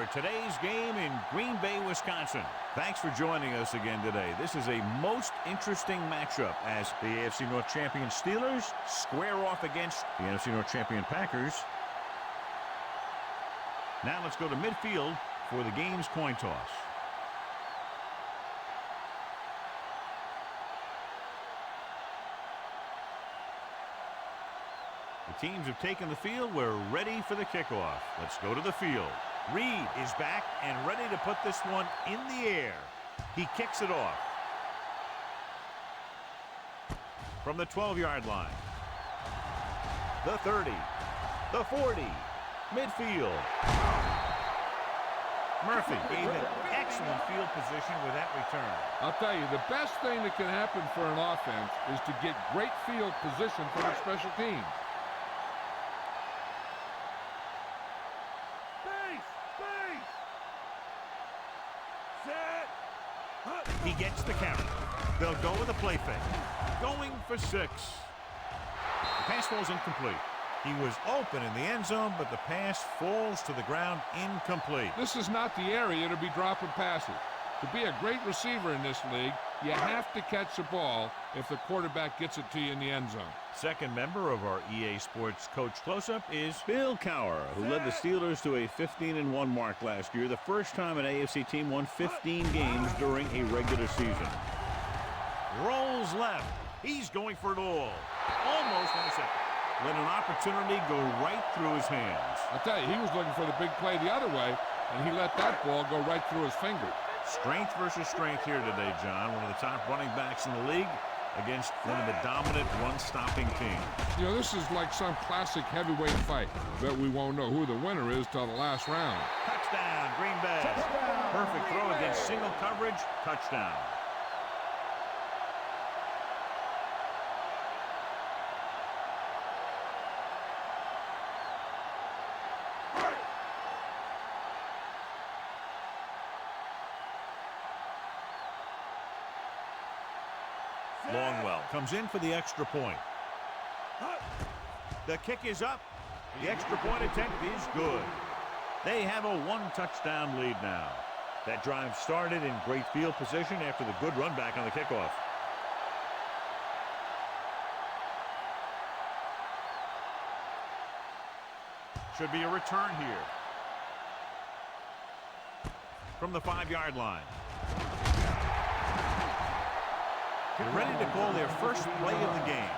for today's game in Green Bay, Wisconsin. Thanks for joining us again today. This is a most interesting matchup as the AFC North champion Steelers square off against the NFC North champion Packers. Now let's go to midfield for the game's coin toss. The teams have taken the field. We're ready for the kickoff. Let's go to the field. Reed is back and ready to put this one in the air. He kicks it off. From the 12-yard line. The 30. The 40. Midfield. Murphy gave an excellent field position with that return. I'll tell you, the best thing that can happen for an offense is to get great field position for their special teams. He gets the carry. They'll go with a play fake. Going for 6. The pass falls incomplete. He was open in the end zone, but the pass falls to the ground incomplete. This is not the area to be dropping passes. To be a great receiver in this league, you have to catch the ball if the quarterback gets it to you in the end zone. Second member of our EA Sports Coach Close-Up is Bill Cowher, who led the Steelers to a 15-1 mark last year, the first time an AFC team won 15 games during a regular season. Rolls left. He's going for it all. Almost intercepted. Let an opportunity go right through his hands. I'll tell you, he was looking for the big play the other way, and he let that ball go right through his fingers. Strength versus strength here today, John. One of the top running backs in the league against one of the dominant run-stopping teams. You know, this is like some classic heavyweight fight. Bet we won't know who the winner is till the last round. Touchdown, Green Bay. Touchdown, perfect throw against single coverage. Touchdown. Longwell comes in for the extra point. The kick is up. The extra point attempt is good. They have a 1-touchdown lead now. That drive started in great field position after the good run back on the kickoff. Should be a return here. From the 5-yard line. They're ready to call their first play of the game.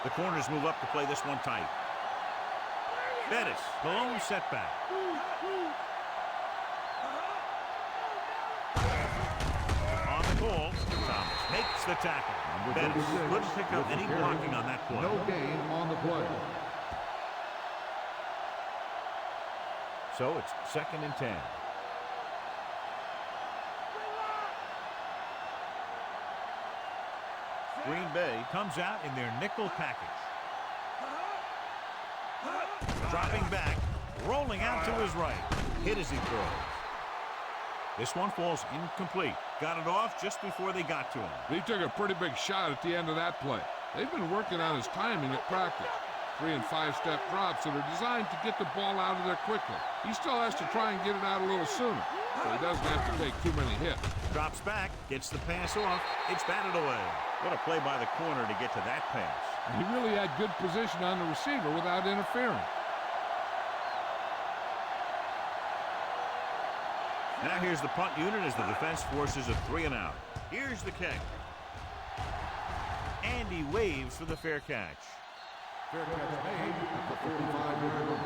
The corners move up to play this one tight. Bettis, the lone setback. On the call, Thomas makes the tackle. Bettis couldn't pick up any blocking on that play. No gain on the play. So it's 2nd and 10. Green Bay comes out in their nickel package. Dropping back, rolling out to his right. Hit as he throws. This one falls incomplete. Got it off just before they got to him. He took a pretty big shot at the end of that play. They've been working on his timing at practice. 3- and 5-step drops that are designed to get the ball out of there quickly. He still has to try and get it out a little sooner, so he doesn't have to take too many hits. Drops back, gets the pass off. It's batted away. What a play by the corner to get to that pass. And he really had good position on the receiver without interfering. Now here's the punt unit as the defense forces a 3-and-out. Here's the kick. And he waves for the fair catch. Fair catch made at the 45-yard line.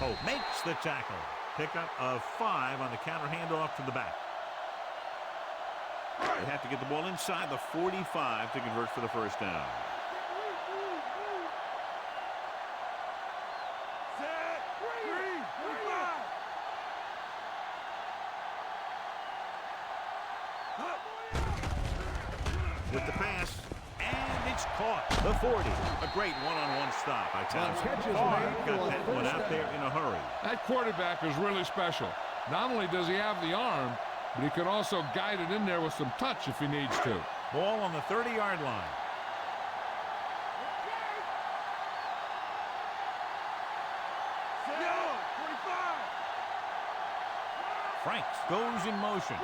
Oh, makes the tackle. Pickup of 5 on the counter handoff to the back. They have to get the ball inside the 45 to convert for the first down. With the pass, and It's caught. The 40. A great one-on-one stop by Townsend. Got that one out there in a hurry. That quarterback is really special. Not only does he have the arm, but he can also guide it in there with some touch if he needs to. Ball on the 30-yard line. Franks goes in motion.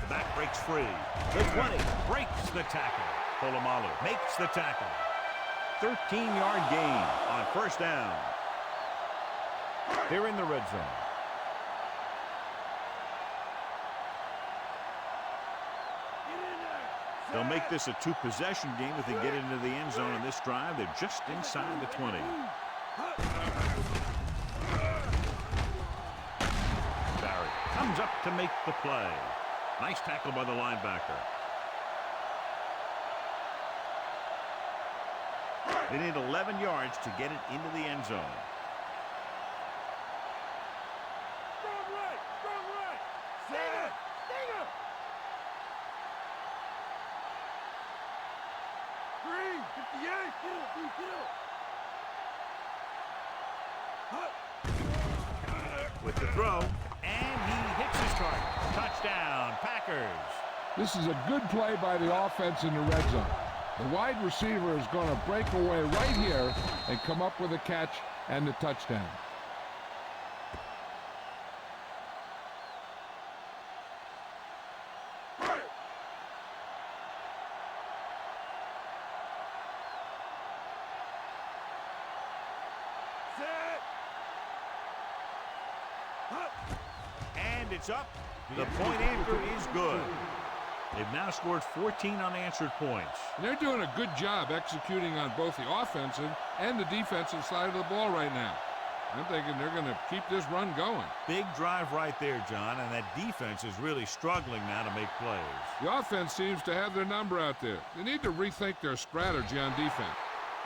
The back breaks free. The 20 breaks the tackle. Polamalu makes the tackle. 13-yard gain on first down. They're in the red zone. They'll make this a two-possession game if they get into the end zone on this drive. They're just inside the 20. Barry comes up to make the play. Nice tackle by the linebacker. They need 11 yards to get it into the end zone. Strong right. Stinger. Green, 58. With the throw, and he hits his target. Touchdown, Packers. This is a good play by the offense in the red zone. The wide receiver is going to break away right here and come up with a catch and the touchdown. And it's up. The point anchor is good. They've now scored 14 unanswered points. They're doing a good job executing on both the offensive and the defensive side of the ball right now. I'm thinking they're going to keep this run going. Big drive right there, John, and that defense is really struggling now to make plays. The offense seems to have their number out there. They need to rethink their strategy on defense.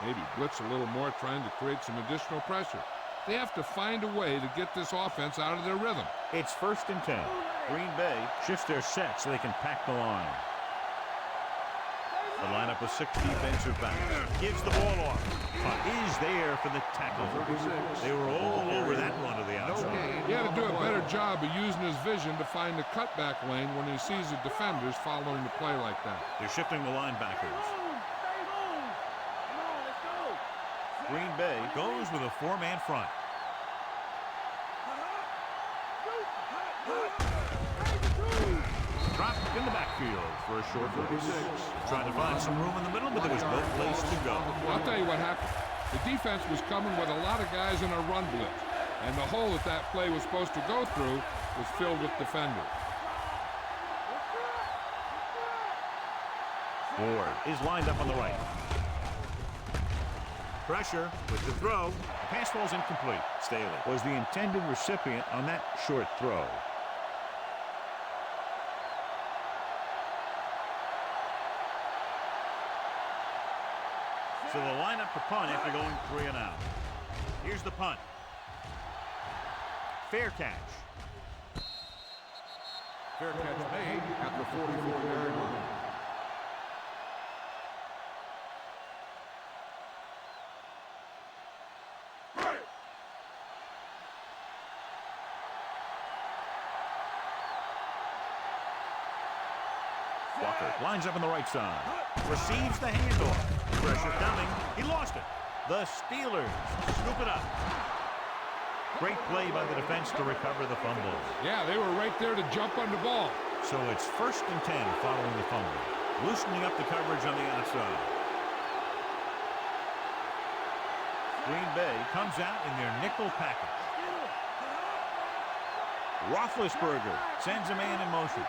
Maybe blitz a little more, trying to create some additional pressure. They have to find a way to get this offense out of their rhythm. It's 1st and 10. Green Bay shifts their set so they can pack the line. The lineup of 6 defensive backs. Gives the ball off. But is there for the tackle. They were all over that one to the outside. He had to do a better job of using his vision to find the cutback lane when he sees the defenders following the play like that. They're shifting the linebackers. Green Bay goes with a 4-man front. Dropped in the backfield for a short release. Trying to find some room in the middle, but there was no place to go. I'll tell you what happened. The defense was coming with a lot of guys in a run blitz, and the hole that play was supposed to go through was filled with defenders. Ward is lined up on the right. Pressure with the throw. The pass falls incomplete. Staley was the intended recipient on that short throw. So the lineup to punt after going 3 and out. Here's the punt. Fair catch. Fair catch made at the 44-yard line. Walker lines up on the right side. Receives the handoff. Pressure coming. He lost it. The Steelers scoop it up. Great play by the defense to recover the fumble. Yeah, they were right there to jump on the ball. So it's 1st and 10 following the fumble. Loosening up the coverage on the outside. Green Bay comes out in their nickel package. Roethlisberger sends a man in motion.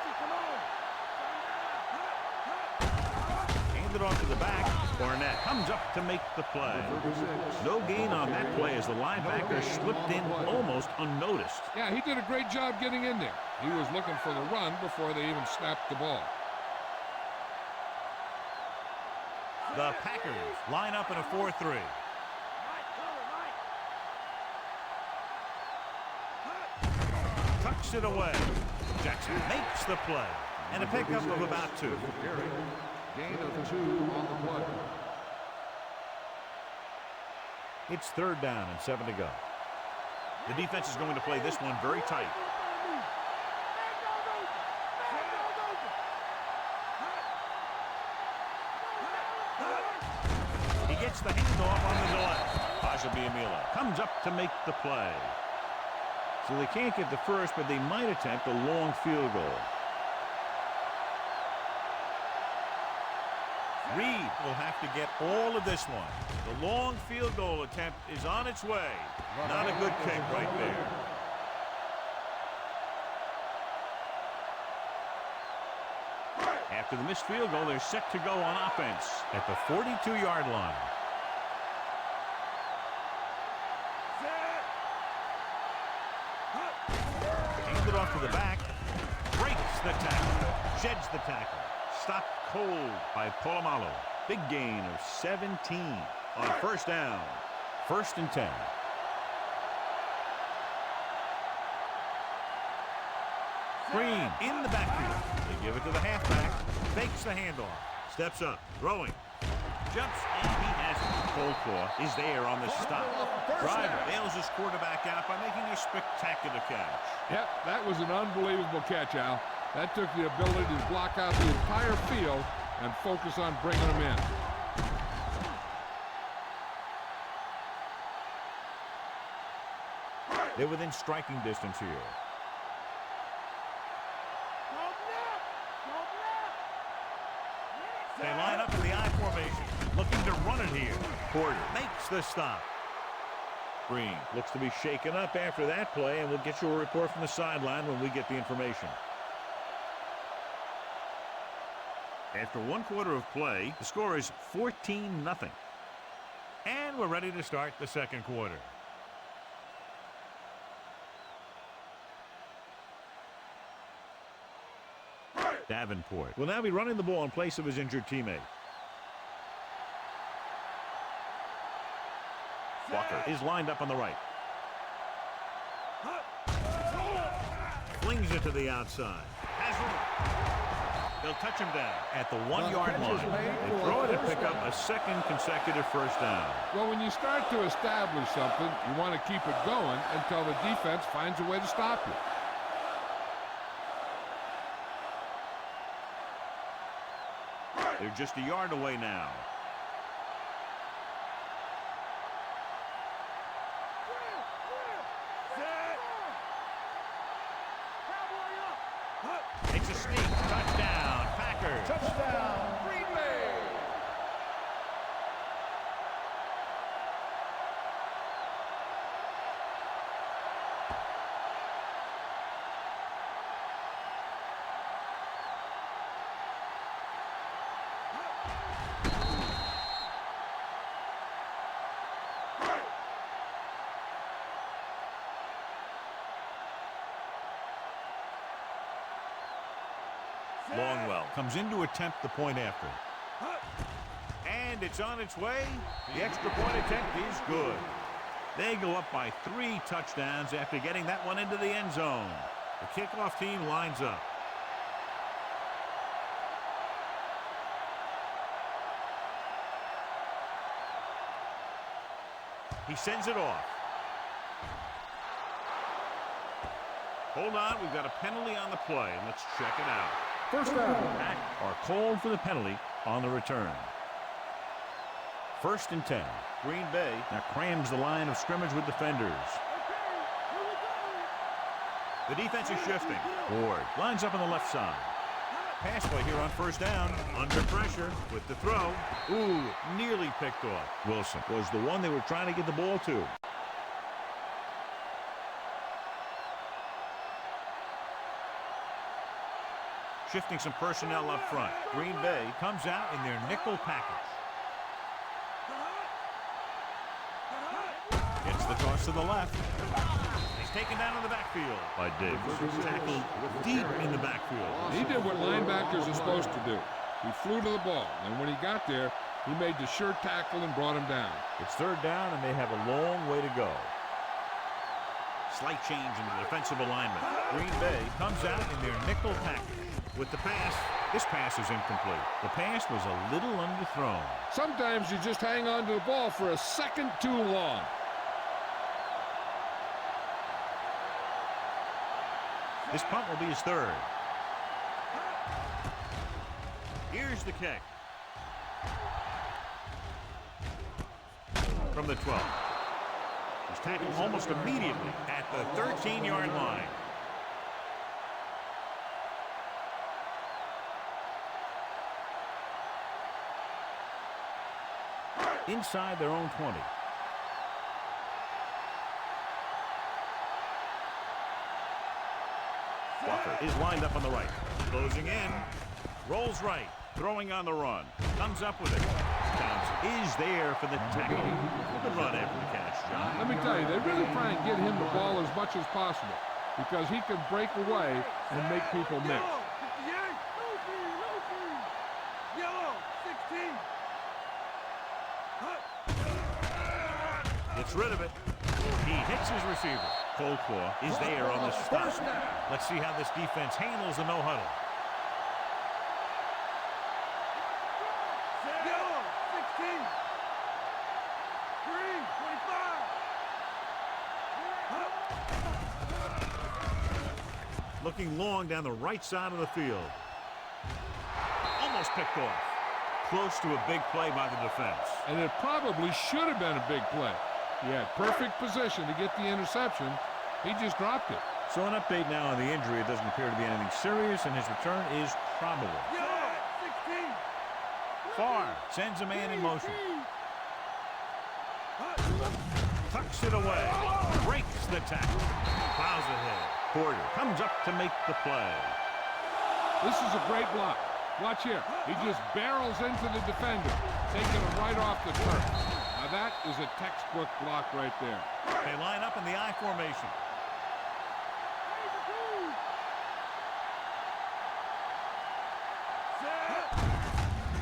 It off to the back. Barnett comes up to make the play. No gain on that play as the linebacker slipped in almost unnoticed. Yeah, he did a great job getting in there. He was looking for the run before they even snapped the ball. The Packers line up in a 4-3. Tucks it away. Jackson makes the play. And a pickup of about 2. Gain of 2 on the play. It's 3rd down and 7 to go. The defense is going to play this one very tight. He gets the handoff on the delay. Amila comes up to make the play. So they can't get the first, but they might attempt a long field goal. Reed will have to get all of this one. The long field goal attempt is on its way. Not a good kick right there. After the missed field goal, they're set to go on offense at the 42-yard line. Hands it off to the back. Breaks the tackle. Sheds the tackle. Stopped cold by Polamalu. Big gain of 17 on 1st down. 1st and 10. Green in the backfield. They give it to the halfback. Fakes the handoff. Steps up. Throwing. Jumps, and he has it. Coldclaw is there on the stop. Driver bails his quarterback out by making a spectacular catch. Yep, that was an unbelievable catch, Al. That took the ability to block out the entire field and focus on bringing them in. They're within striking distance here. They line up in the I formation, looking to run it here. Porter makes the stop. Green looks to be shaken up after that play, and we'll get you a report from the sideline when we get the information. After 1 quarter of play, the score is 14-0. And we're ready to start the 2nd quarter. Davenport will now be running the ball in place of his injured teammate. Walker is lined up on the right. Flings it to the outside. They'll touch him down at the 1-yard line. They throw it and pick up a 2nd consecutive 1st down. Well, when you start to establish something, you want to keep it going until the defense finds a way to stop you. They're just a yard away now. It's a sneak. Touchdown, Packers. Touchdown, Green Bay. Longwell comes in to attempt the point after. And it's on its way. The extra point attempt is good. They go up by 3 touchdowns after getting that one into the end zone. The kickoff team lines up. He sends it off. Hold on, we've got a penalty on the play. Let's check it out. 1st down. Back are called for the penalty on the return. 1st and 10. Green Bay now crams the line of scrimmage with defenders. The defense is shifting. Ward lines up on the left side. Pass play here on 1st down. Under pressure with the throw. Ooh, nearly picked off. Wilson was the one they were trying to get the ball to. Shifting some personnel up front. Green Bay comes out in their nickel package. Gets the toss to the left. He's taken down in the backfield by Davis. Tackled deep in the backfield. He did what linebackers are supposed to do. He flew to the ball, and when he got there, he made the sure tackle and brought him down. It's 3rd down, and they have a long way to go. Slight change in the defensive alignment. Green Bay comes out in their nickel package. With the pass, this pass is incomplete. The pass was a little underthrown. Sometimes you just hang on to the ball for a second too long. This punt will be his third. Here's the kick. From the 12. He's tackled almost immediately at the 13-yard line. Inside their own 20. Walker is lined up on the right. Closing in. Rolls right. Throwing on the run. Comes up with it. Downs is there for the tackle. Good run after the catch, John. Let me tell you, they really try and get him the ball as much as possible because he can break away and make people miss. Gets rid of it. He hits his receiver. Coldclaw is there on the stop. Let's see how this defense handles the no-huddle. Looking long down the right side of the field. Almost picked off. Close to a big play by the defense. And it probably should have been a big play. He had perfect position to get the interception. He just dropped it. So an update now on the injury. It doesn't appear to be anything serious, and his return is probable. Farr sends a man in motion. Tucks it away. Breaks the tackle. Plows ahead. Porter comes up to make the play. This is a great block. Watch here. He just barrels into the defender, taking him right off the turf. Now that is a textbook block right there. They line up in the I formation.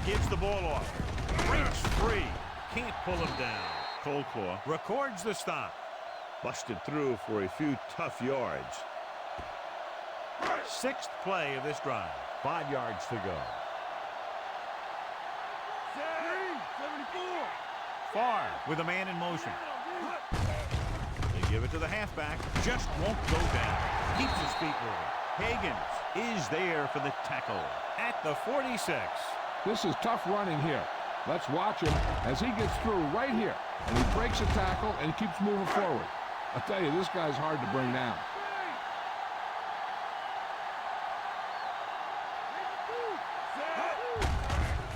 Gives the ball off. Breaks free. Can't pull him down. Coldclaw records the stop. Busted through for a few tough yards. Sixth play of this drive. 5 yards to go. Farr with a man in motion. They give it to the halfback. Just won't go down. Keeps his feet moving. Higgins is there for the tackle at the 46. This is tough running here. Let's watch him as he gets through right here. And he breaks a tackle and he keeps moving forward. I'll tell you, this guy's hard to bring down.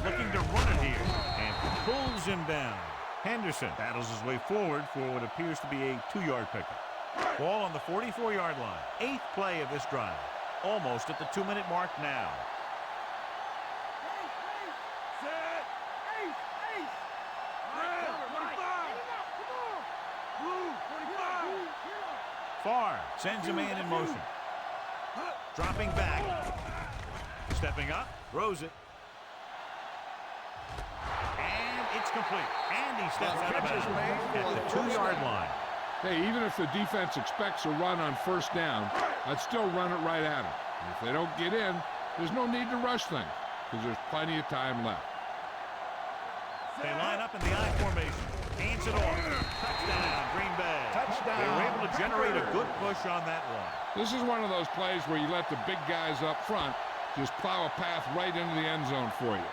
Looking to run it here and pulls him down. Henderson battles his way forward for what appears to be a 2-yard pickup. Ball on the 44-yard line. 8th play of this drive. Almost at the 2-minute mark now. Farr sends a man in motion. Dropping back. Stepping up. Throws it. And it's complete. And he steps out of bounds at the 2-yard line. Hey, even if the defense expects a run on first down, I'd still run it right at them. And if they don't get in, there's no need to rush things because there's plenty of time left. They line up in the I formation. Hands it off. Touchdown, Green Bay. Touchdown. They were able to generate a good push on that one. This is one of those plays where you let the big guys up front just plow a path right into the end zone for you.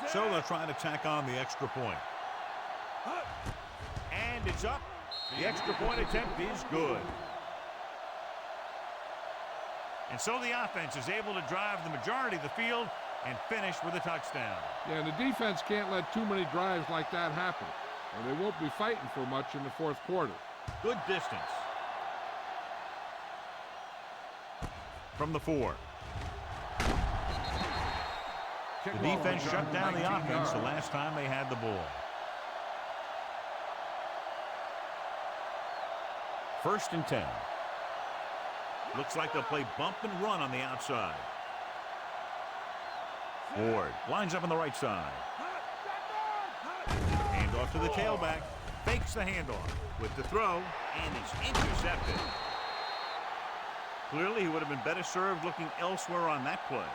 So they're trying to tack on the extra point. And it's up. The extra point attempt is good. And so the offense is able to drive the majority of the field and finish with a touchdown. Yeah, and the defense can't let too many drives like that happen, or they won't be fighting for much in the fourth quarter. Good distance. From the 4. The defense shut down the offense the last time they had the ball. First and 10. Looks like they'll play bump and run on the outside. Ward lines up on the right side. Handoff to the tailback. Fakes the handoff with the throw, and it's intercepted. Clearly, he would have been better served looking elsewhere on that play.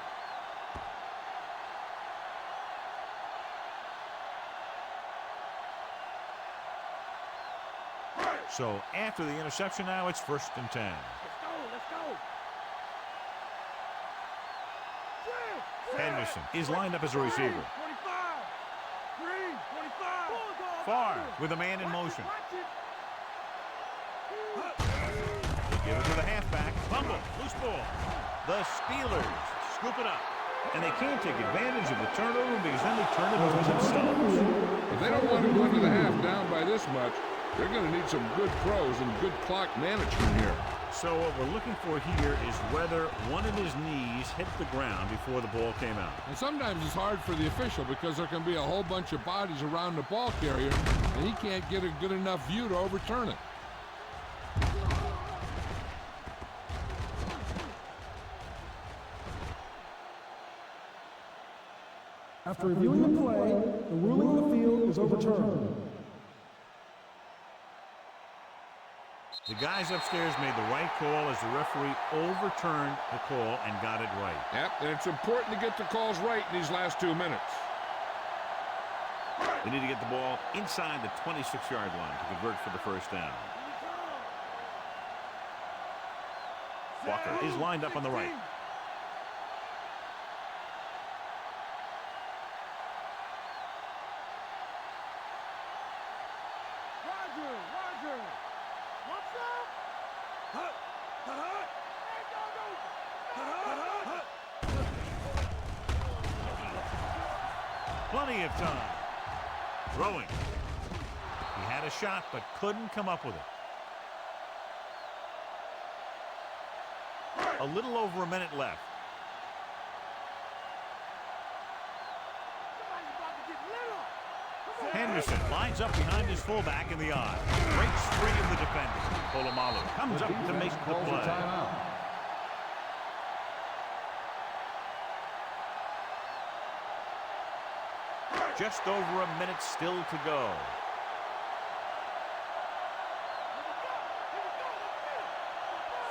So after the interception now, it's first and 10. Let's go. Henderson is lined up as a receiver. 25. 25. Far with a man in motion. Give it to the halfback. Fumble. Loose ball. The Steelers scoop it up. And they can't take advantage of the turnover because then they turn it over themselves. If they don't want to go into the half down by this much, they're going to need some good pros and good clock management here. So what we're looking for here is whether one of his knees hit the ground before the ball came out. And sometimes it's hard for the official because there can be a whole bunch of bodies around the ball carrier, and he can't get a good enough view to overturn it. After reviewing the play, the ruling on the field is overturned. The guys upstairs made the right call as the referee overturned the call and got it right. Yep, and it's important to get the calls right in these last 2 minutes. They need to get the ball inside the 26-yard line to convert for the first down. Walker is lined up on the right. Plenty of time. Throwing. He had a shot, but couldn't come up with it. A little over a minute left. Henderson lines up behind his fullback in the eye. Breaks free of the defender. Polamalu comes up to make the play. Just over a minute still to go.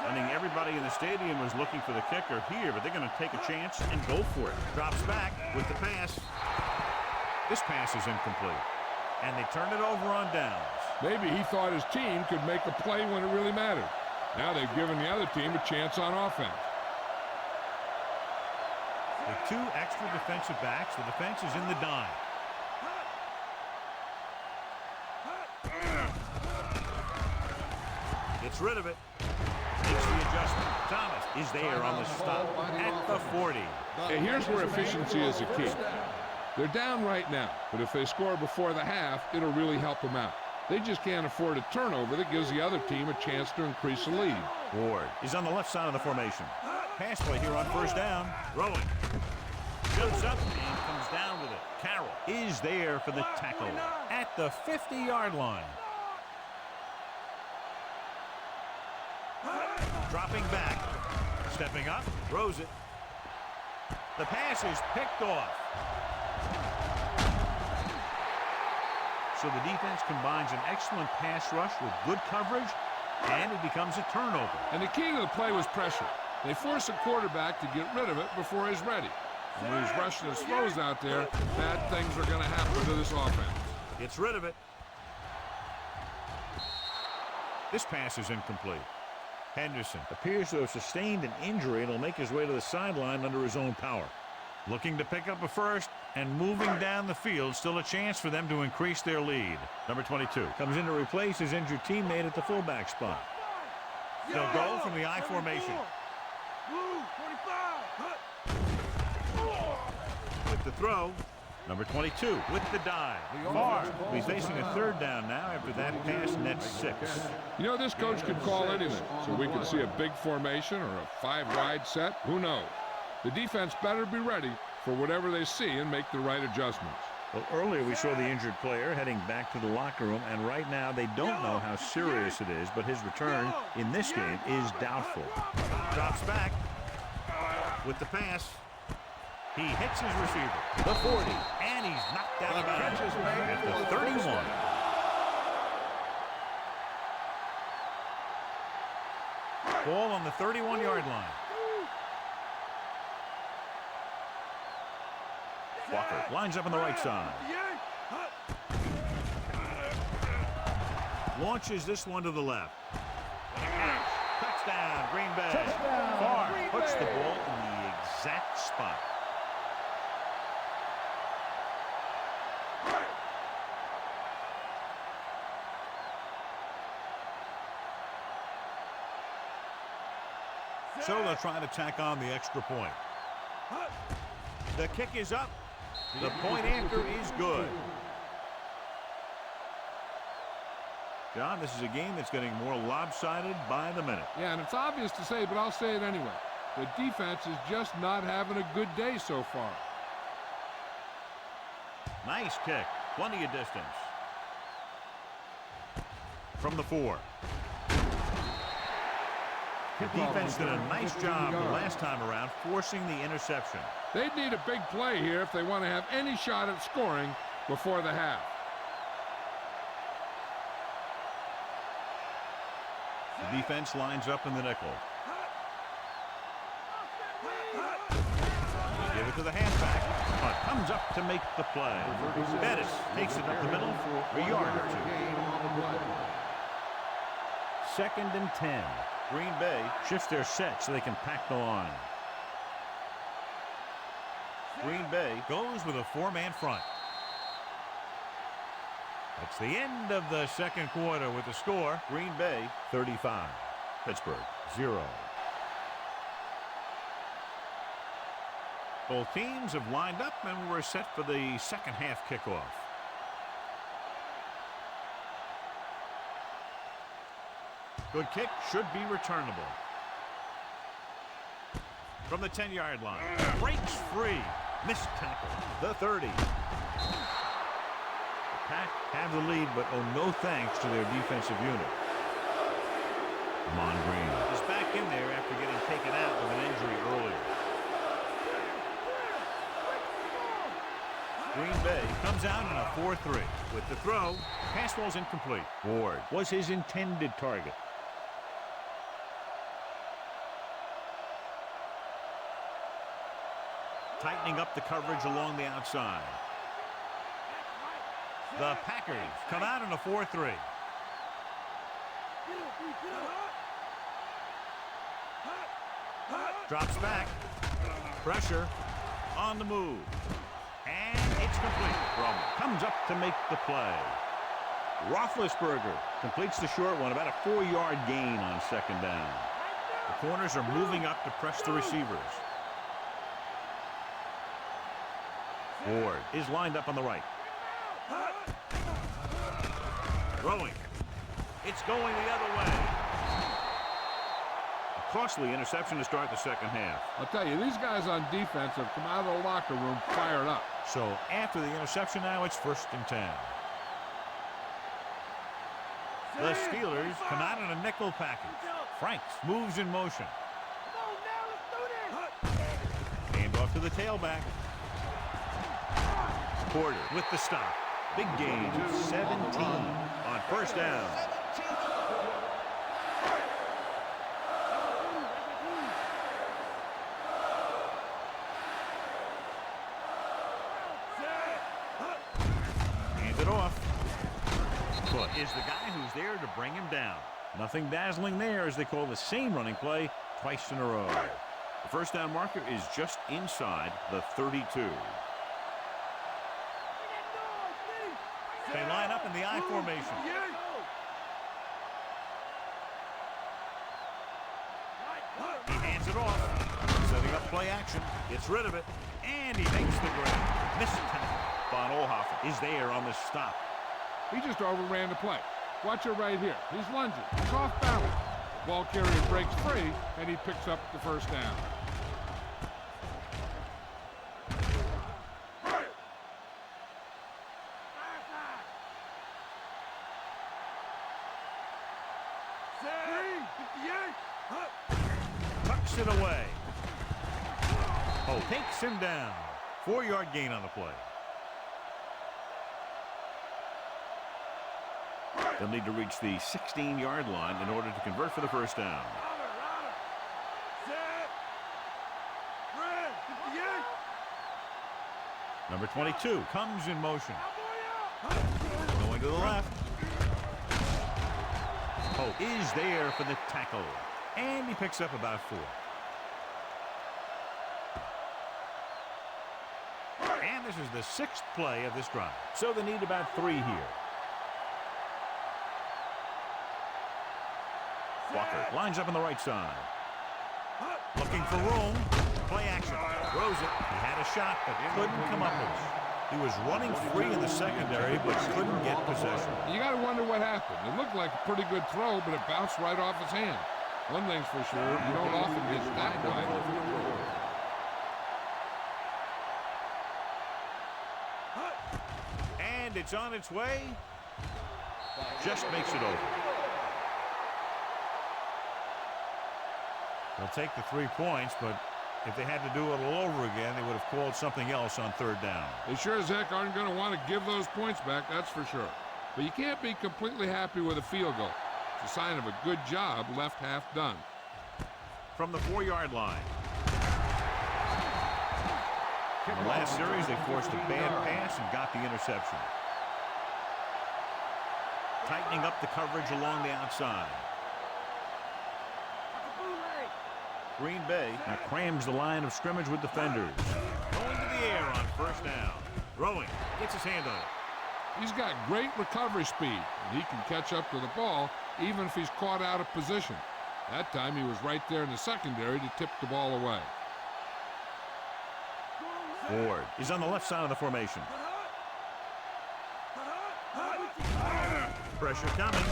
I think everybody in the stadium was looking for the kicker here, but they're going to take a chance and go for it. Drops back with the pass. This pass is incomplete. And they turn it over on downs. Maybe he thought his team could make a play when it really mattered. Now they've given the other team a chance on offense. With two extra defensive backs, the defense is in the dime. Gets rid of it. Makes the adjustment. Thomas is there on the stop at the 40. Hey, here's where efficiency is a key. They're down right now, but if they score before the half, it'll really help them out. They just can't afford a turnover that gives the other team a chance to increase the lead. Ward is on the left side of the formation. Pass play here on first down. Throwing. Jumps up and comes down with it. Carroll is there for the tackle at the 50-yard line. Dropping back. Stepping up. Throws it. The pass is picked off. So the defense combines an excellent pass rush with good coverage, and it becomes a turnover. And the key to the play was pressure. They force the quarterback to get rid of it before he's ready. And when he's rushing his throws out there, bad things are going to happen to this offense. Gets rid of it. This pass is incomplete. Henderson appears to have sustained an injury and will make his way to the sideline under his own power. Looking to pick up a first and moving down the field, still a chance for them to increase their lead. Number 22 comes in to replace his injured teammate at the fullback spot. They'll go from the I formation. With the throw, number 22 with the dive. Far will be facing a third down now after that pass nets 6. You know, this coach could call anything, so we could see a big formation or a 5-wide set. Who knows? The defense better be ready for whatever they see and make the right adjustments. Well, earlier we saw the injured player heading back to the locker room, and right now they don't know how serious it is, but his return in this game is doubtful. Drops back with the pass. He hits his receiver, the 40, and he's knocked out of bounds at the 31. Ball on the 31-yard line. Walker lines up on the right side. Launches this one to the left. Touchdown, Green Bay. Farr puts the ball in the exact spot. So they'll try to tack on the extra point. The kick is up. The point after is good. John, this is a game that's getting more lopsided by the minute. Yeah, and it's obvious to say, but I'll say it anyway. The defense is just not having a good day so far. Nice kick. Plenty of distance. From the 4. The defense did a nice job the last time around forcing the interception. They'd need a big play here if they want to have any shot at scoring before the half. The defense lines up in the nickel. They give it to the halfback, but comes up to make the play. Bettis takes it up the middle for a yard or 2. 2nd and 10. Green Bay shifts their set so they can pack the line. Green Bay goes with a 4-man front. That's the end of the second quarter with the score. Green Bay 35. Pittsburgh 0. Both teams have lined up and we're set for the second half kickoff. Good kick, should be returnable. From the 10-yard line. Breaks free. Missed tackle. The 30. The Pack have the lead, but owe no thanks to their defensive unit. Mon Green is back in there after getting taken out with an injury earlier. Green Bay comes out in a 4-3. With the throw, pass ball's incomplete. Ward was his intended target. Tightening up the coverage along the outside. The Packers come out in a 4-3. Drops back. Pressure on the move. And it's complete. Romo comes up to make the play. Roethlisberger completes the short one, about a 4-yard gain on 2nd down. The corners are moving up to press the receivers. Ward is lined up on the right. Throwing. It's going the other way. A costly interception to start the second half. I'll tell you, these guys on defense have come out of the locker room fired up. So after the interception now, it's 1st and 10. The Steelers come out in a nickel package. Franks moves in motion. Hand off to the tailback. Porter with the stop. Big gain, 17 on 1st down. Hand it off. Foot is the guy who's there to bring him down. Nothing dazzling there as they call the same running play twice in a row. The 1st down marker is just inside the 32. They line up in the I formation. He hands it off. Setting up play action. Gets rid of it. And he makes the grab. Missed tackle. Von Ohlhoffen is there on the stop. He just overran the play. Watch it right here. He's lunging. He's off balance. Ball carrier breaks free, and he picks up the 1st down. Tucks it away. Oh, takes him down. 4-yard gain on the play. They'll need to reach the 16-yard line in order to convert for the first down. Number 22 comes in motion. Going to the left. Oh, is there for the tackle. And he picks up about 4. And this is the 6th play of this drive. So they need about 3 here. Walker lines up on the right side. Looking for room. Play action. Throws it. He had a shot, but couldn't come up with it. He was running free in the secondary, but couldn't get possession. You got to wonder what happened. It looked like a pretty good throw, but it bounced right off his hand. One thing's for sure, you don't often get that right. And it's on its way. Just makes it over. They'll take the 3 points, but if they had to do it all over again, they would have called something else on 3rd down. They sure as heck aren't going to want to give those points back, that's for sure. But you can't be completely happy with a field goal. It's a sign of a good job left half done. From the 4-yard line. In the last series, they forced a bad pass and got the interception. Tightening up the coverage along the outside. Green Bay now crams the line of scrimmage with defenders. Going to the air on 1st down. Throwing. Gets his hand on it. He's got great recovery speed, and he can catch up to the ball even if he's caught out of position. That time he was right there in the secondary to tip the ball away. Ford is on the left side of the formation. Pressure coming.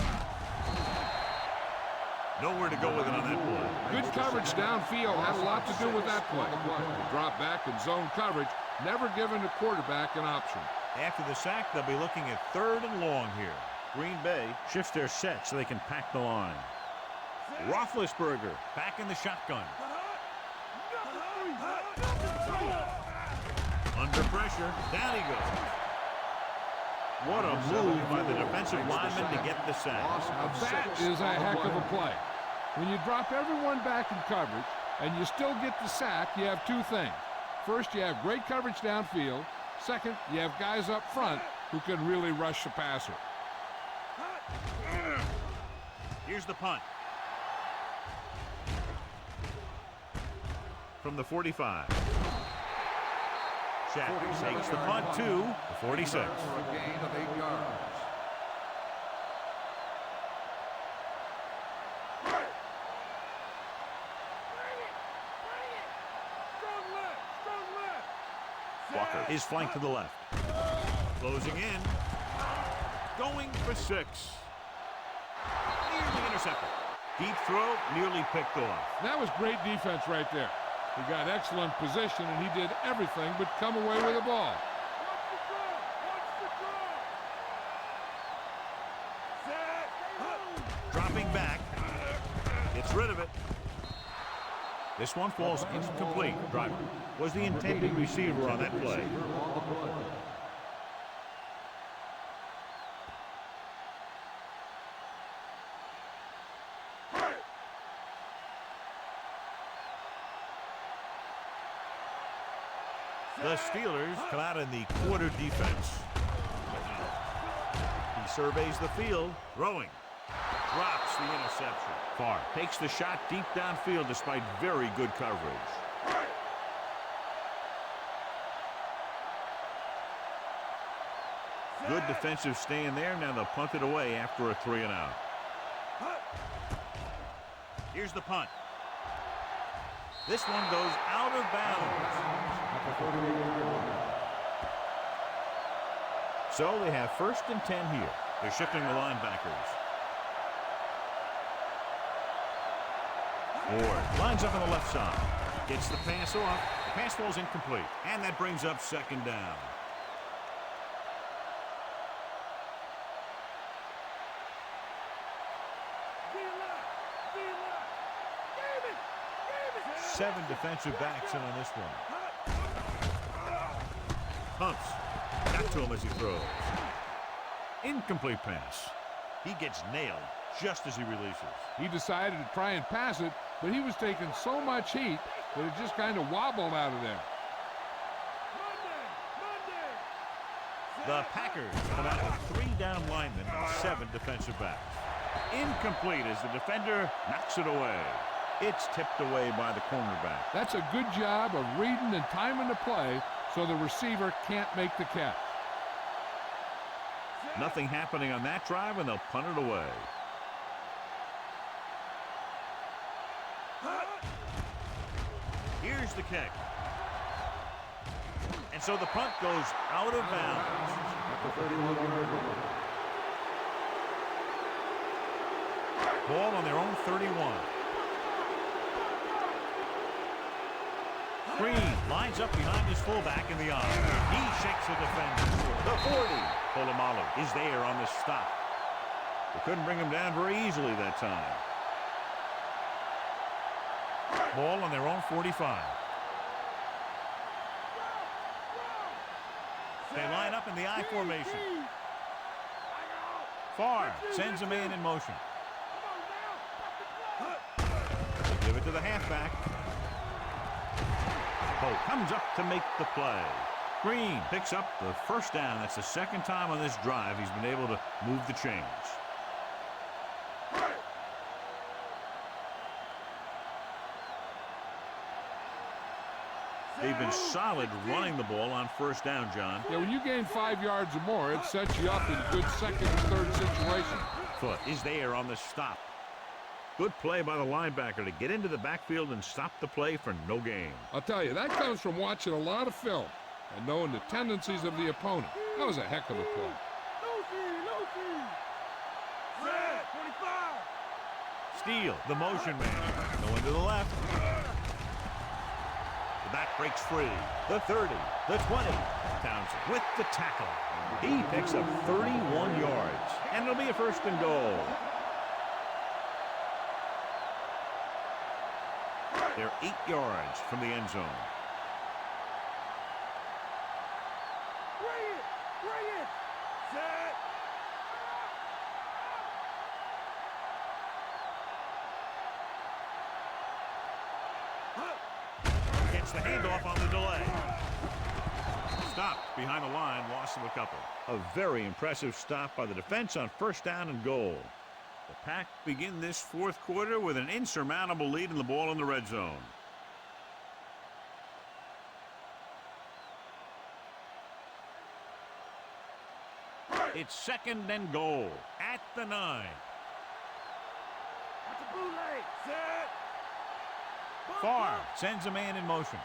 Nowhere to go with it on that play. Good coverage downfield had a lot to do with that play. The drop back and zone coverage, never giving the quarterback an option. After the sack, they'll be looking at 3rd and long here. Green Bay shifts their set so they can pack the line. Roethlisberger back in the shotgun. Under pressure, down he goes. What a move by the defensive lineman to get the sack. Now that is a heck of a play. When you drop everyone back in coverage and you still get the sack, you have 2 things. First, you have great coverage downfield. Second, you have guys up front who can really rush the passer. Here's the punt. From the 45. Shaq takes the punt to the 46. For a gain of 8 yards. Walker is flanked to the left. Closing in. Going for 6. Nearly intercepted. Deep throw, nearly picked off. That was great defense right there. He got excellent position, and he did everything but come away with the ball. Dropping back. Gets rid of it. This one falls incomplete. Driver was the intended receiver on that play. The Steelers come out in the quarter defense. He surveys the field, throwing. Drops the interception. Farr takes the shot deep downfield despite very good coverage. Good defensive stand there. Now they'll punt it away after a 3-and-out. Here's the punt. This one goes out of bounds. So they have 1st and 10 here. They're shifting the linebackers. Ward lines up on the left side. Gets the pass off. The pass falls incomplete. And that brings up 2nd down. 7 defensive backs in on this one. Pumps. Got to him as he throws. Incomplete pass. He gets nailed just as he releases. He decided to try and pass it, but he was taking so much heat that it just kind of wobbled out of there. The Packers come out with 3 down linemen and 7 defensive backs. Incomplete as the defender knocks it away. It's tipped away by the cornerback. That's a good job of reading and timing the play so the receiver can't make the catch. Nothing happening on that drive, and they'll punt it away. Here's the kick. And so the punt goes out of bounds. Ball on their own 31. Green lines up behind his fullback in the arm. He shakes the defender. The 40. Polamalu is there on the stop. They couldn't bring him down very easily that time. Ball on their own 45. They line up in the I formation. Farr sends a man in motion. They give it to the halfback. Poe comes up to make the play. Green picks up the first down. That's the second time on this drive he's been able to move the chains. They've been solid running the ball on first down, John. Yeah, when you gain 5 yards or more, it sets you up in good second and third situations. Foot is there on the stop. Good play by the linebacker to get into the backfield and stop the play for no gain. I'll tell you, that comes from watching a lot of film and knowing the tendencies of the opponent. That was a heck of a play. Steele, the motion man, going to the left. The back breaks free. The 30, the 20. Townsend with the tackle. He picks up 31 yards, and it'll be a first and goal. They're 8 yards from the end zone. Bring it! Set! Gets the handoff on the delay. Stopped behind the line, loss of a couple. A very impressive stop by the defense on first down and goal. The Pack begin this fourth quarter with an insurmountable lead in the ball in the red zone. It's second and goal at the 9. Farr sends a man in motion.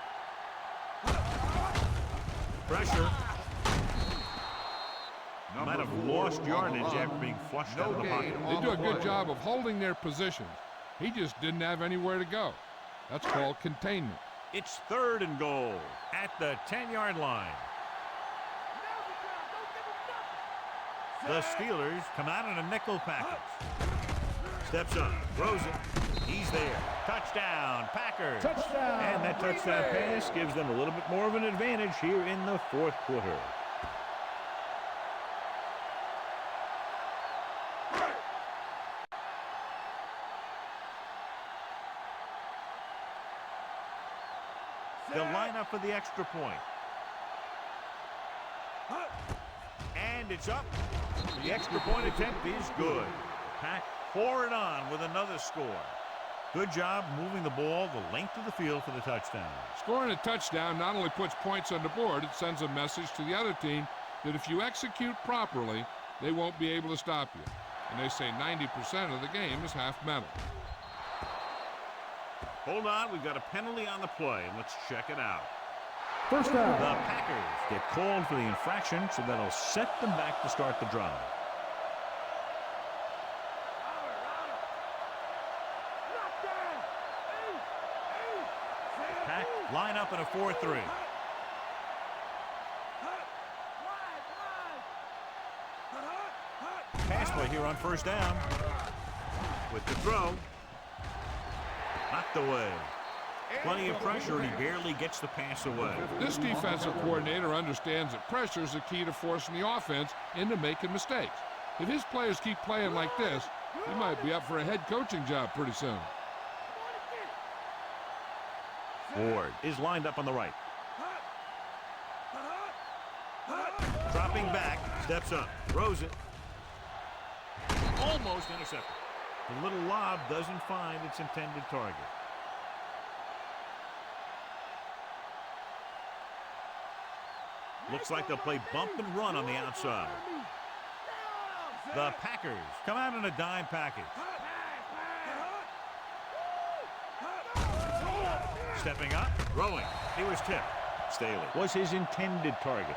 Pressure. Might have lost yardage after being flushed out of the pocket. They do a good job of holding their positions. He just didn't have anywhere to go. That's called containment. It's third and goal at the 10-yard line. The Steelers come out in a nickel package. Steps up, throws it. He's there. Touchdown, Packers. Touchdown. And that touchdown pass gives them a little bit more of an advantage here in the fourth quarter. They'll line up for the extra point. And it's up. The extra point attempt is good. Pack pour it on with another score. Good job moving the ball the length of the field for the touchdown. Scoring a touchdown not only puts points on the board, it sends a message to the other team that if you execute properly, they won't be able to stop you. And they say 90% of the game is half mental. Hold on, we've got a penalty on the play, and let's check it out. First down. The Packers get called for the infraction, so that'll set them back to start the drive. Pack line up in a 4-3. Pass play here on first down. With the throw. Knocked away. Plenty of pressure, and he barely gets the pass away. This defensive coordinator understands that pressure is the key to forcing the offense into making mistakes. If his players keep playing like this, he might be up for a head coaching job pretty soon. Ward is lined up on the right. Dropping back, steps up, throws it. Almost intercepted. The little lob doesn't find its intended target. Looks like they'll play bump and run on the outside. The Packers come out in a dime package. Stepping up, throwing. He was tipped. Staley was his intended target.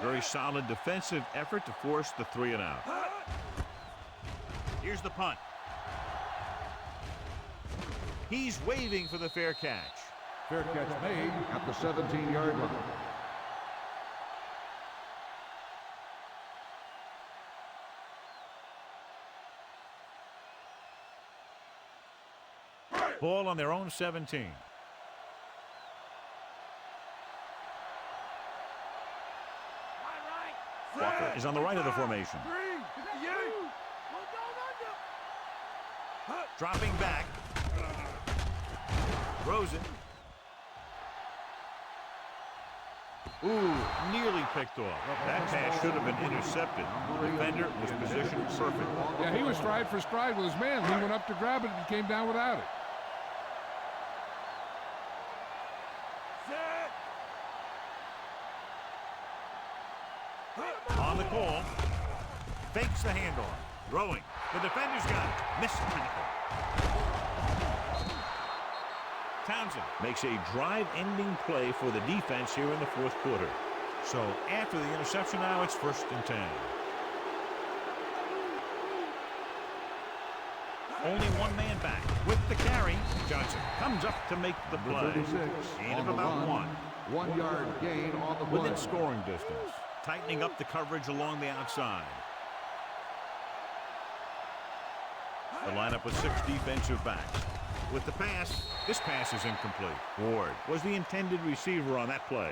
Very solid defensive effort to force the 3-and-out. Here's the punt. He's waving for the fair catch. Fair catch made at the 17-yard line. Ball on their own 17. Walker is on the right of the formation. Dropping back. Throws it. Ooh, nearly picked off. That pass should have been intercepted. The defender was positioned perfect. Yeah, he was stride for stride with his man. He went up to grab it and came down without it. On the call. Fakes the handoff. Throwing. The defender's got it. Missed tackle. Townsend makes a drive-ending play for the defense here in the fourth quarter. So after the interception now, it's 1st and 10. Only one man back. With the carry, Johnson comes up to make the play. 36 Gain of on the about run. 1. 1 yard gain on the play. Within scoring distance. Tightening up the coverage along the outside. The lineup with 6 defensive backs. With the pass, this pass is incomplete. Ward was the intended receiver on that play.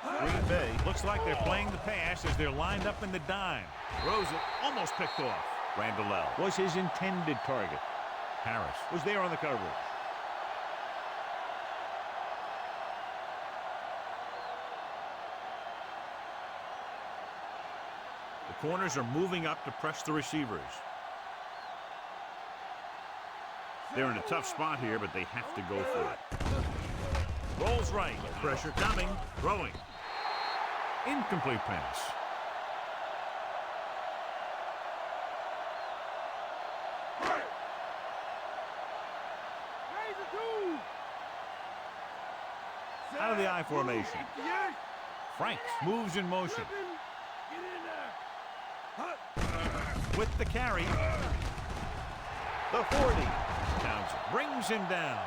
Green Bay looks like they're playing the pass as they're lined up in the dime. Throws it, almost picked off. Randall was his intended target. Harris was there on the coverage. The corners are moving up to press the receivers. They're in a tough spot here, but they have to go for it. Rolls right. Pressure coming. Throwing. Incomplete pass. Out of the I formation. Franks moves in motion. With the carry. The 40. Townsend brings him down.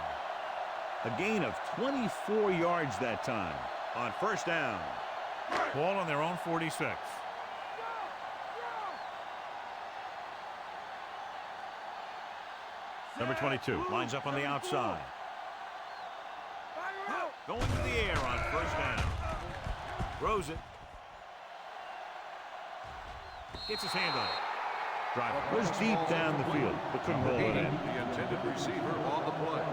A gain of 24 yards that time on 1st down. Ball on their own 46. Number 22 lines up on the outside. Going to the air on 1st down. Throws it. Gets his hand on it. Driver was deep down the field, but couldn't roll it in. The intended receiver on the play.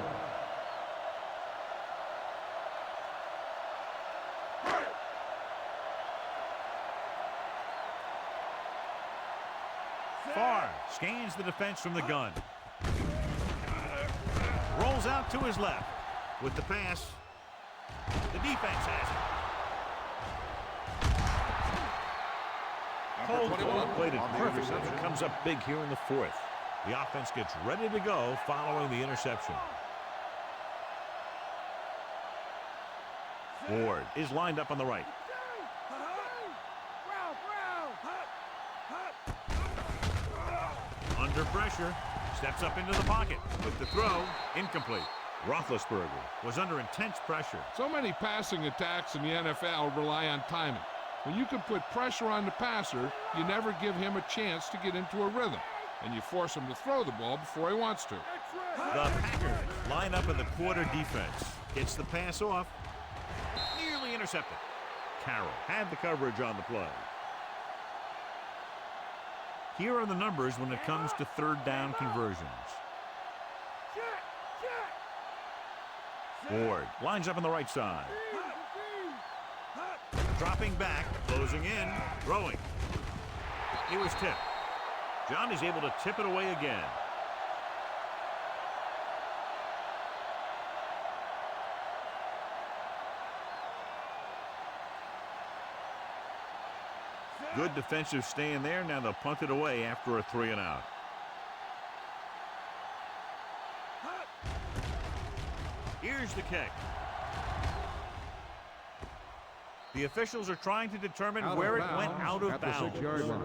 Farr scans the defense from the gun. Rolls out to his left. With the pass, the defense has it. Cold played it perfectly. It comes up big here in the 4th. The offense gets ready to go following the interception. Ward is lined up on the right. Under pressure, Steps up into the pocket. With the throw, incomplete. Roethlisberger was under intense pressure. So many passing attacks in the NFL rely on timing. When you can put pressure on the passer, you never give him a chance to get into a rhythm, and you force him to throw the ball before he wants to. The Packers line up in the quarter defense. Gets the pass off. Nearly intercepted. Carroll had the coverage on the play. Here are the numbers when it comes to third down conversions. Ward lines up on the right side. Dropping back, closing in, throwing. It was tipped. John is able to tip it away again. Good defensive stand there. Now they'll punt it away after a 3-and-out. Here's the kick. The officials are trying to determine where it went out of bounds. 6-yard line.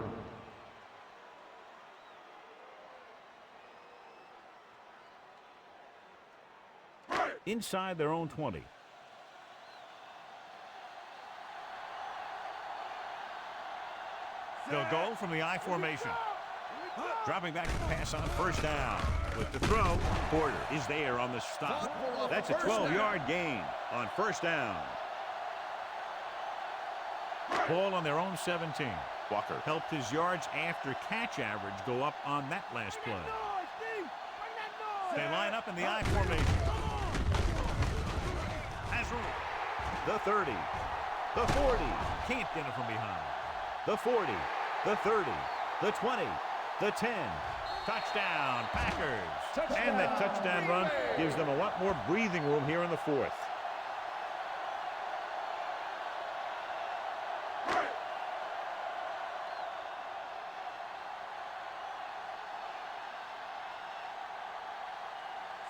Inside their own 20. They'll go from the I formation. Dropping back to pass on first down. With the throw, Porter is there on the stop. That's a 12-yard gain on first down. Ball on their own 17. Walker helped his yards after catch average go up on that last play. They line up in the I formation. Has room. The 30. The 40. Can't get it from behind. The 40. The 30. The 20. The 10. Touchdown, Packers. Touchdown. And that touchdown run gives them a lot more breathing room here in the fourth.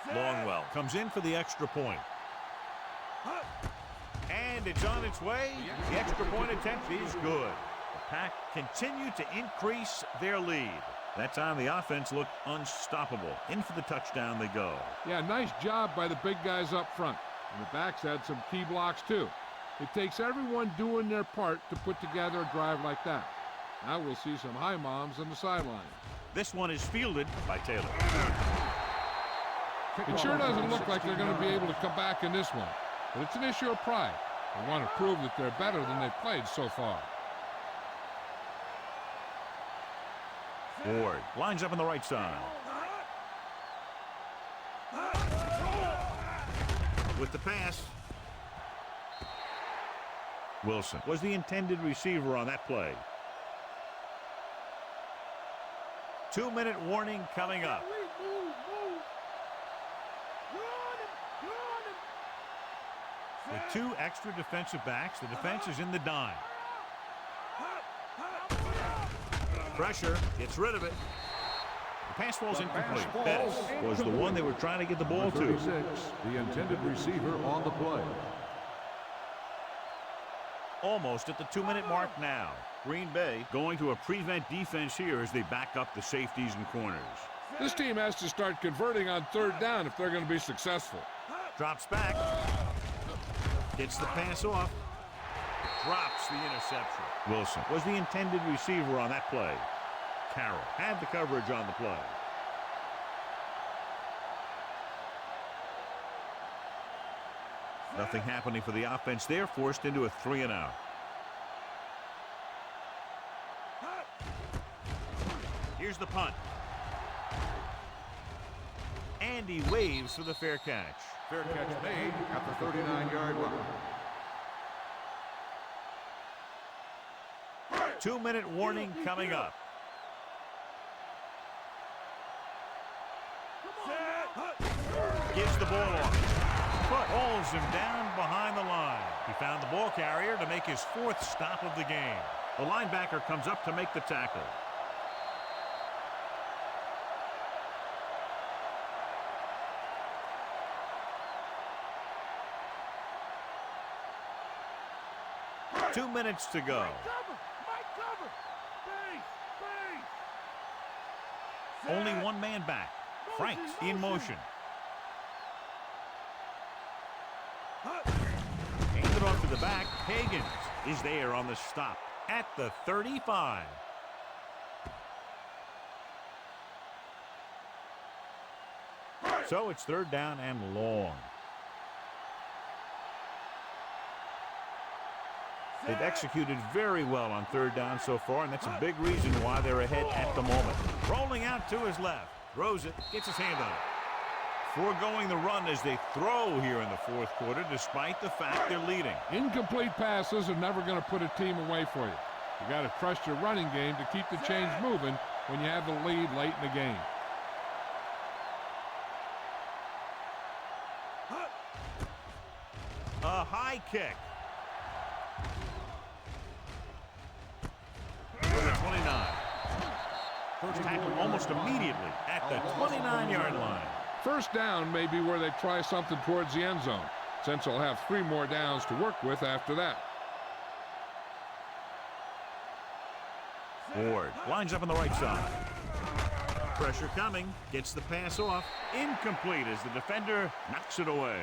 Longwell comes in for the extra point. And it's on its way. The extra point attempt is good. The Pack continue to increase their lead. That time the offense looked unstoppable. In for the touchdown they go. Yeah, nice job by the big guys up front. And the backs had some key blocks too. It takes everyone doing their part to put together a drive like that. Now we'll see some high moms on the sideline. This one is fielded by Taylor. It sure doesn't look like they're going to be able to come back in this one. But it's an issue of pride. They want to prove that they're better than they've played so far. Ward lines up on the right side. With the pass. Wilson was the intended receiver on that play. 2-minute warning coming up. With two extra defensive backs, the defense is in the dime. Pressure, gets rid of it. The pass falls incomplete. Bettis was the one they were trying to get the ball to. 36, the intended receiver on the play. Almost at the 2-minute mark now. Green Bay going to a prevent defense here as they back up the safeties and corners. This team has to start converting on third down if they're going to be successful. Drops back. Gets the pass off. Drops the interception. Wilson was the intended receiver on that play. Carroll had the coverage on the play. Nothing happening for the offense there, forced into a 3-and-out. Here's the punt. And he waves for the fair catch. Fair catch made at the 39-yard line. 2-minute warning coming up. Gives the ball off. But hauls him down behind the line. He found the ball carrier to make his fourth stop of the game. The linebacker comes up to make the tackle. Two minutes to go. Only one man back. Franks in motion. Handed off to the back. Higgins is there on the stop at the 35. So it's third down and long. They've executed very well on third down so far, and that's a big reason why they're ahead at the moment. Rolling out to his left. Throws it. Gets his hand on it. Foregoing the run as they throw here in the fourth quarter, despite the fact they're leading. Incomplete passes are never going to put a team away for you. You got to trust your running game to keep the chains moving when you have the lead late in the game. A high kick. For the 29. First tackle almost immediately at the 29-yard line. First down may be where they try something towards the end zone, since they'll have 3 more downs to work with after that. Ward lines up on the right side. Pressure coming. Gets the pass off. Incomplete as the defender knocks it away.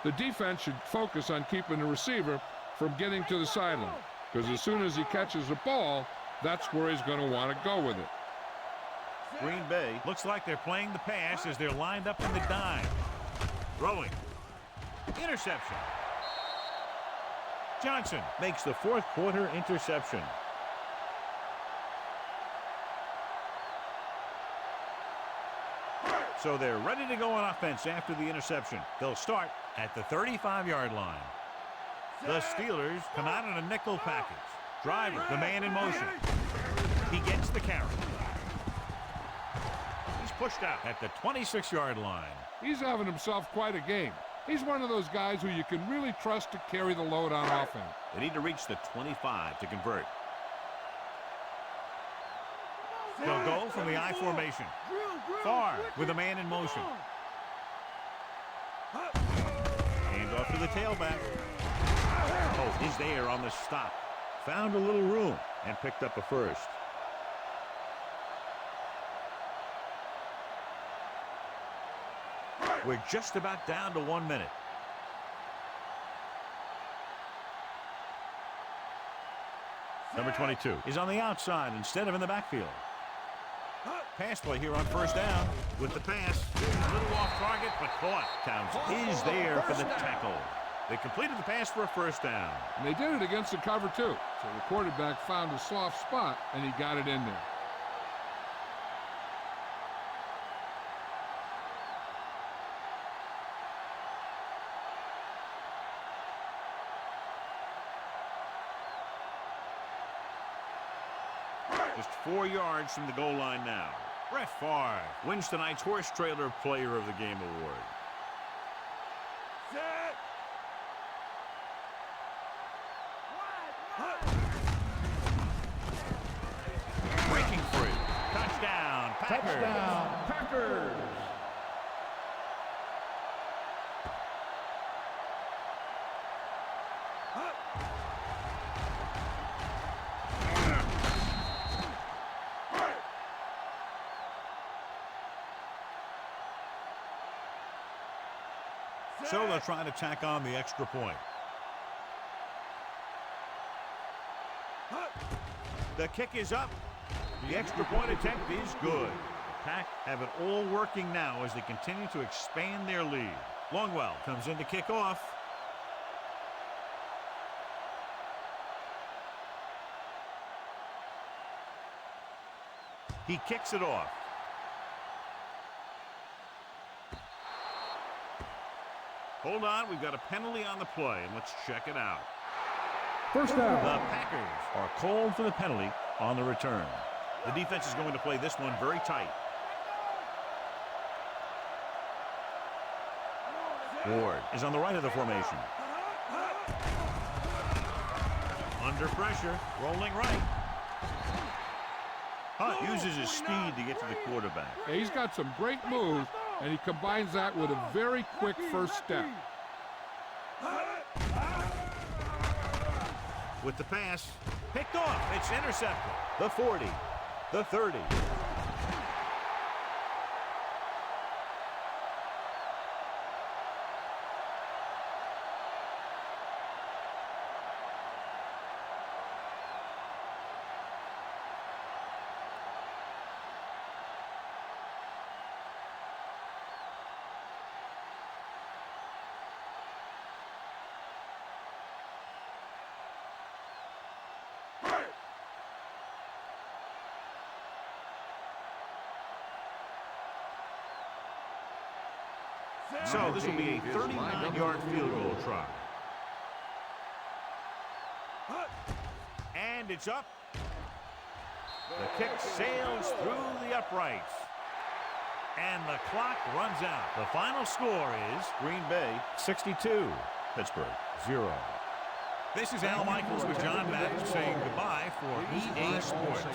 The defense should focus on keeping the receiver from getting to the sideline, because as soon as he catches the ball, that's where he's going to want to go with it. Green Bay looks like they're playing the pass as they're lined up in the dime. Throwing. Interception. Johnson makes the fourth quarter interception. So they're ready to go on offense after the interception. They'll start at the 35-yard line. The Steelers come out in a nickel package. Driver, the man in motion. He gets the carry. He's pushed out at the 26-yard line. He's having himself quite a game. He's one of those guys who you can really trust to carry the load on offense. They need to reach the 25 to convert. They'll go from the I formation. Farr with a man in motion. Hand off to the tailback. Oh, he's there on the stop. Found a little room and picked up a first. We're just about down to 1 minute. Number 22 is on the outside instead of in the backfield. Pass play here on first down with the pass. A little off target, but caught. Towns is there for the tackle. They completed the pass for a first down. And they did it against the cover, too. So the quarterback found a soft spot, and he got it in there. Just 4 yards from the goal line now. Brett Favre wins tonight's Horse Trailer Player of the Game award. Breaking free. Touchdown, Packers. Touchdown, Packers. So they'll try to tack on the extra point. The kick is up. The extra point attempt is good. The Pack have it all working now as they continue to expand their lead. Longwell comes in to kick off. He kicks it off. Hold on, we've got a penalty on the play, and let's check it out. First down. The Packers are called for the penalty on the return. The defense is going to play this one very tight. Ward is on the right of the formation. Under pressure, rolling right. Hunt uses his speed to get to the quarterback. Yeah, he's got some great moves, and he combines that with a very quick first step. With the pass, picked off. It's intercepted. The 40, the 30. So this will be a 39-yard field goal try. And it's up. The kick sails through the uprights. And the clock runs out. The final score is Green Bay 62, Pittsburgh 0. This is Al Michaels with John Madden saying goodbye for EA Sports.